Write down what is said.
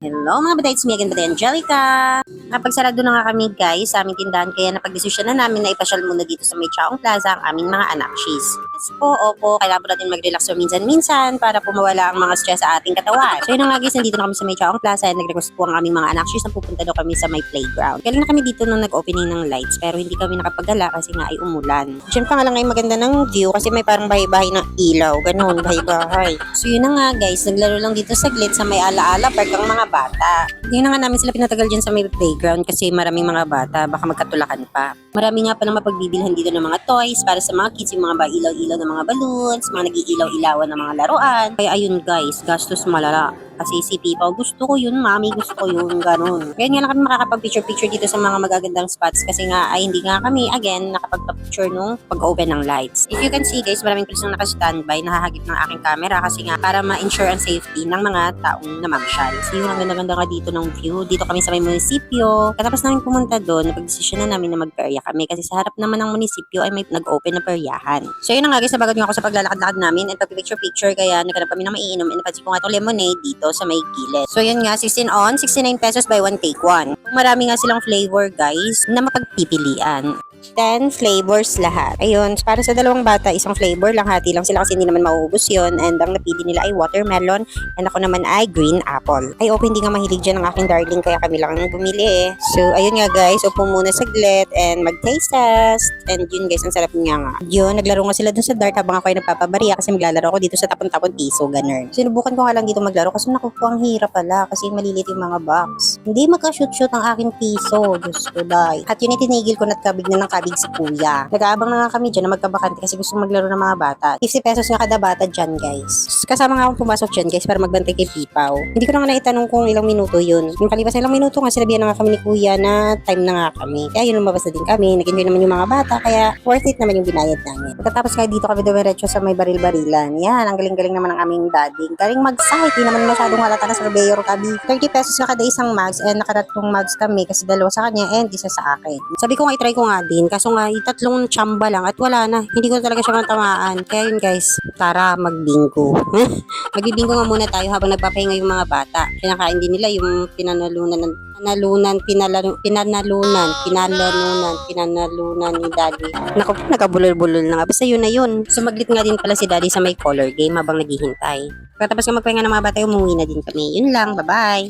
Hello mga bata, it's me again, Bata Angelica. Napagsarado na nga kami guys sa aming tindahan kaya napagdesisyon na namin na ipasyal muna dito sa May Chaong Plaza ang aming mga anakshis. Yes po, opo, kailangan po natin mag-relax so minsan-minsan para po mawala ang mga stress sa ating katawan. So yun nga guys, nandito na kami sa May Chaong Plaza and nag-request po ang aming mga anakshis na pupunta daw kami sa may playground. Galing na kami dito nung nag-opening ng lights pero hindi kami nakapagala kasi nga ay umulan. Siyempre nga lang ay maganda ng view kasi may parang bahay-bahay ng ilaw, ganun, bahay-bahay. So yun na nga guys, naglaro lang dito saglit sa may ala-ala park ang mga bata. Hindi na nga namin sila pinatagal dyan sa may playground kasi maraming mga bata, baka magkatulakan pa. Marami nga palang mapagbibilhan dito ng mga toys para sa mga kids, yung mga ilaw-ilaw ng mga balloons, mga nag-iilaw-ilawan ng mga laruan. Kaya ayun guys, gastos malala. Kasi si Pipa, gusto ko yun, mami, gusto ko yun, ganun. Kaya nga lang kami makakapag-picture-picture dito sa mga magagandang spots kasi nga ay hindi nga kami, again, nakapag-picture nung pag-open ng lights. If you can see guys, maraming pulis na naka-standby, nahahagip ng aking camera kasi nga para ma-ensure ang safety ng mga taong namamsyal. So yun, ang ganda-ganda nga dito ng view. Dito kami sa may munisipyo. Katapos namin pumunta doon, napag-desisyon na namin na mag-perya kami kasi sa harap naman ng munisipyo ay may nag-open na peryahan. So yun na nga guys, nabagad nga ako sa paglalakad-lakad namin and pag-picture-picture kaya naghanap kami ng maiinom and napansin ko nga itong lemonade dito sa may gilid. So yun nga, 16 on, 69 pesos buy one take one. Marami nga silang flavor guys na mapagpipilian. 10 flavors lahat. Ayun, para sa dalawang bata, isang flavor lang, hati lang sila kasi hindi naman mauubos yun. And ang napili nila ay watermelon and ako naman ay green apple. Ay, opo, hindi nga mahilig dyan ang aking darling kaya kami lang bumili eh. So, ayun nga guys, upo muna saglit and mag-taste test. And yun guys, ang sarap niya nga. Yun, naglaro nga sila dun sa dart habang ako ay nagpapabariya kasi maglalaro ako dito sa tapon-tapon piso, ganun. Sinubukan ko nga lang dito maglaro kasi naku po, ang hirap pala kasi malilit yung mga box. Hindi magka-shoot-shoot ang aking piso. Diyos ko, dahil. At yun itinigil ko na kabig na ng kabig si kuya. Nag-aabang na nga kami dyan na magkabakante kasi gusto maglaro ng mga bata. 50 pesos nga kada bata dyan guys. Kasama nga akong pumasok dyan guys para magbantay kay Pipaw. Hindi ko na nga naitanong kung ilang minuto yun. Yung kalipas na ilang minuto nga sinabihan na nga kami ni kuya na time na nga kami. Kaya yun lumabas na din kami. Nag-enjoy naman yung mga bata kaya worth it naman yung binayad namin. Pagkatapos nga dito kami dumiretso sa may baril-barilan. Yan, ang galing-galing naman ng aming daddy. Galing mag-site. Hindi naman masyadong halata na surveyor kami. 30 pesos na kada isang mugs and nakaratlong mugs kami kasi dalawa sa kanya and isa sa akin. Sabi ko nga itry ko nga din. Kaso nga tatlong tsamba lang at wala na. Hindi ko talaga siya matamaan. Kaya yun guys, tara magbinggo. Magbibinggo nga muna tayo habang nagpapahinga yung mga bata. Kinakain din nila yung pinanalunan ni daddy. Naku, nagkabulol-bulol na nga. Basta yun na yun. Sumaglit nga din pala si daddy sa may color game habang naghihintay. Pagkatapos nga magpahinga ng mga bata, umuwi na din kami. Yun lang, bye-bye.